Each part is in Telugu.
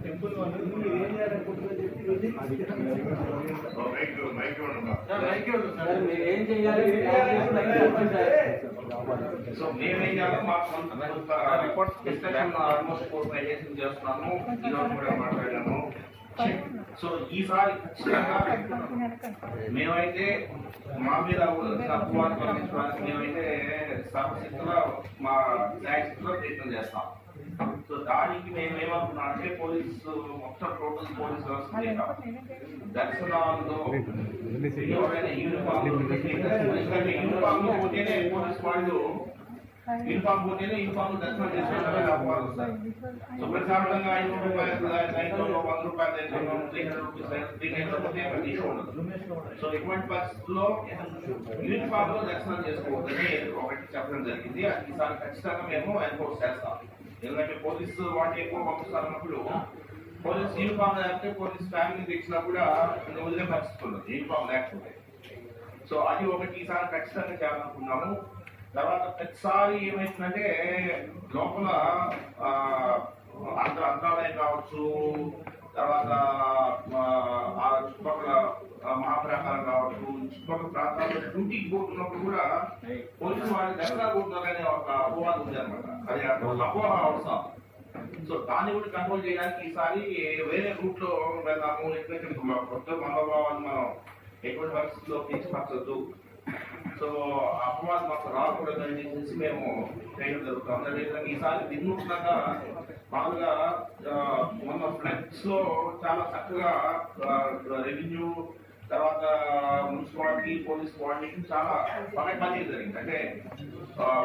టెంపుల్ వాళ్ళు మీరు ఏం చేయాలనుకుంటున్నారో చెప్పి మీరు ఏం చేయాలి సో మేమేం చేయాలో మాకు రిపోర్ట్స్ డిస్కషన్ ఆల్మోస్ట్ 4-5 days చేస్తున్నాము. ఈరోజు కూడా మాట్లాడాము. సో ఈసారి ఖచ్చితంగా మేమైతే మా మీద అపవాదం పంపించడానికి మేమైతే సర్వశక్తిగా మా శాయశక్తిలో ప్రయత్నం చేస్తాం. సో దానికి మేము ఏమనుకున్నాం అంటే పోలీసు మొత్తం టోటల్ పోలీస్ వ్యవస్థ దర్శనాల్లో ఎవరైనా యూనిఫామ్ పోతేనే పోలీస్ వాళ్ళు యూనిఫామ్ పోతేనే యూనిఫామ్ దర్శనం చేసుకుంటారు. సో ప్రశాంతంగా 500 రూపాయలు 100 రూపాయలు 300 రూపీస్ ఇష్యూ ఉండదు. సో ఇటువంటి పరిస్థితుల్లో యూనిఫామ్ లో దర్శనం చేసుకోవద్దని ఒకటి చెప్పడం జరిగింది. ఈసారి ఖచ్చితంగా మేము ఎన్ఫోర్స్ చేస్తాం. ఎందుకంటే పోలీసు వాటి ఎక్కువ పంపిస్తున్నప్పుడు పోలీస్ యూనిఫామ్ లేకపోతే పోలీస్ ఫ్యామిలీ తెచ్చినా కూడా వదిలే పరిస్థితి ఉండదు యూనిఫామ్ లేకపోతే. సో అది ఒకటి ఈసారి ఖచ్చితంగా చేయాలనుకున్నాము. తర్వాత ప్రతిసారి ఏమైతుందంటే లోపల అంతరాలయం కావచ్చు, తర్వాత చుట్టుపక్కల మహాప్రాంతాలు కావచ్చు, చుట్టుపక్కల ప్రాంతాల్లో డ్యూటీకి పోతున్నప్పుడు కూడా పోలీసు వాళ్ళు దసరా పోతున్నారనే ఒక అపోహ ఉంది అనమాట. అది అపోహ అవసరం. సో దాన్ని కూడా కంట్రోల్ చేయడానికి ఈసారి వేరే రూట్ లో వెళ్దాము. ఎందుకంటే కొత్త మనోభావాన్ని మనం ఎటువంటి పరిస్థితుల్లో పెంచపరచద్దు. సో అపవాదం మాకు రాకూడదని చెప్పేసి మేము చేయడం జరుగుతాం. అదేవిధంగా ఈసారి వినూత్నంగా మామూలుగా మొన్న ఫ్లడ్స్ లో చాలా చక్కగా రెవెన్యూ తర్వాత మున్సిపాలిటీ పోలీస్ కోఆర్డినేషన్ చాలా బాగా పని జరిగింది. అంటే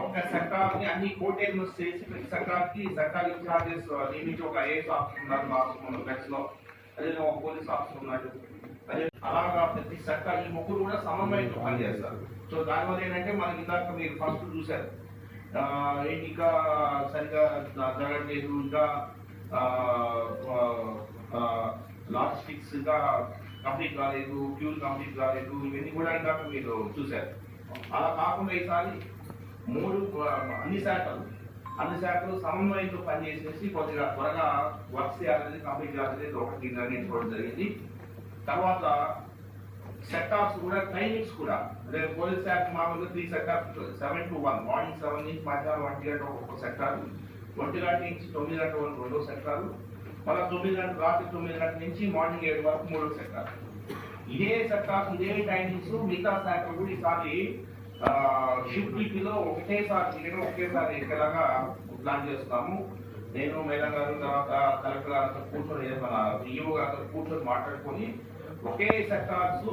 ఒక సెక్టార్ ని అన్ని కోటేజ్ చేసి ప్రతి సెక్టార్ కి సెక్టార్ ఇన్ఛార్జెస్ నియమించి ఒక ఐఏఎస్ ఆఫీసర్ ఉన్నారు ఫ్లడ్స్ లో, అదే ఒక పోలీస్ ఆఫీసర్ ఉన్నాడు. అదే అలాగా ప్రతి సెక్టార్ ఈ ముగ్గురు కూడా సమన్వయంతో పనిచేస్తారు. సో దానివల్ల ఏంటంటే మనకి ఇందాక మీరు ఫస్ట్ చూశారు ఇంకా సరిగా జరగట్లేదు, ఇంకా లాజిస్టిక్స్ ఇంకా కంప్లీట్ కాలేదు, ఫ్యూల్ కంప్లీట్ కాలేదు, ఇవన్నీ కూడా ఇందాక మీరు చూశారు. అలా కాకుండా ఈసారి అన్ని శాఖలు సమన్వయంతో పనిచేసేసి కొద్దిగా త్వరగా వర్క్ చేయాలని కంప్లీట్ చేయాలనేది ఒకటి నిర్ణయించుకోవడం జరిగింది. తర్వాత సెక్టార్స్ కూడా టైమింగ్స్ కూడా అదే పోలీస్ శాఖ మామూలుగా 3 సెక్టార్స్ 7 to 1 మార్నింగ్ 7 నుంచి మధ్యాహ్నం 1 గంట ఒక సెక్టార్, 1 గంట నుంచి 9 గంటల వరకు 2వ సెక్టారు, మళ్ళీ 9 గంటల రాత్రి 9 గంటల నుంచి మార్నింగ్ 7 వరకు 3వ సెక్టార్. ఇదే సెక్టార్స్ ఇదే టైమింగ్స్ మిగతా శాఖలు కూడా ఈసారి షిఫ్ట్ డ్యూటీలో ఒకేసారి ఎక్కలాగా ప్లాన్ చేస్తాము. నేను మేడం గారు తర్వాత కలెక్టర్ గారితో కూర్చొని మన ఈఓ గారితో కూర్చొని మాట్లాడుకొని ఒకే సెక్టార్స్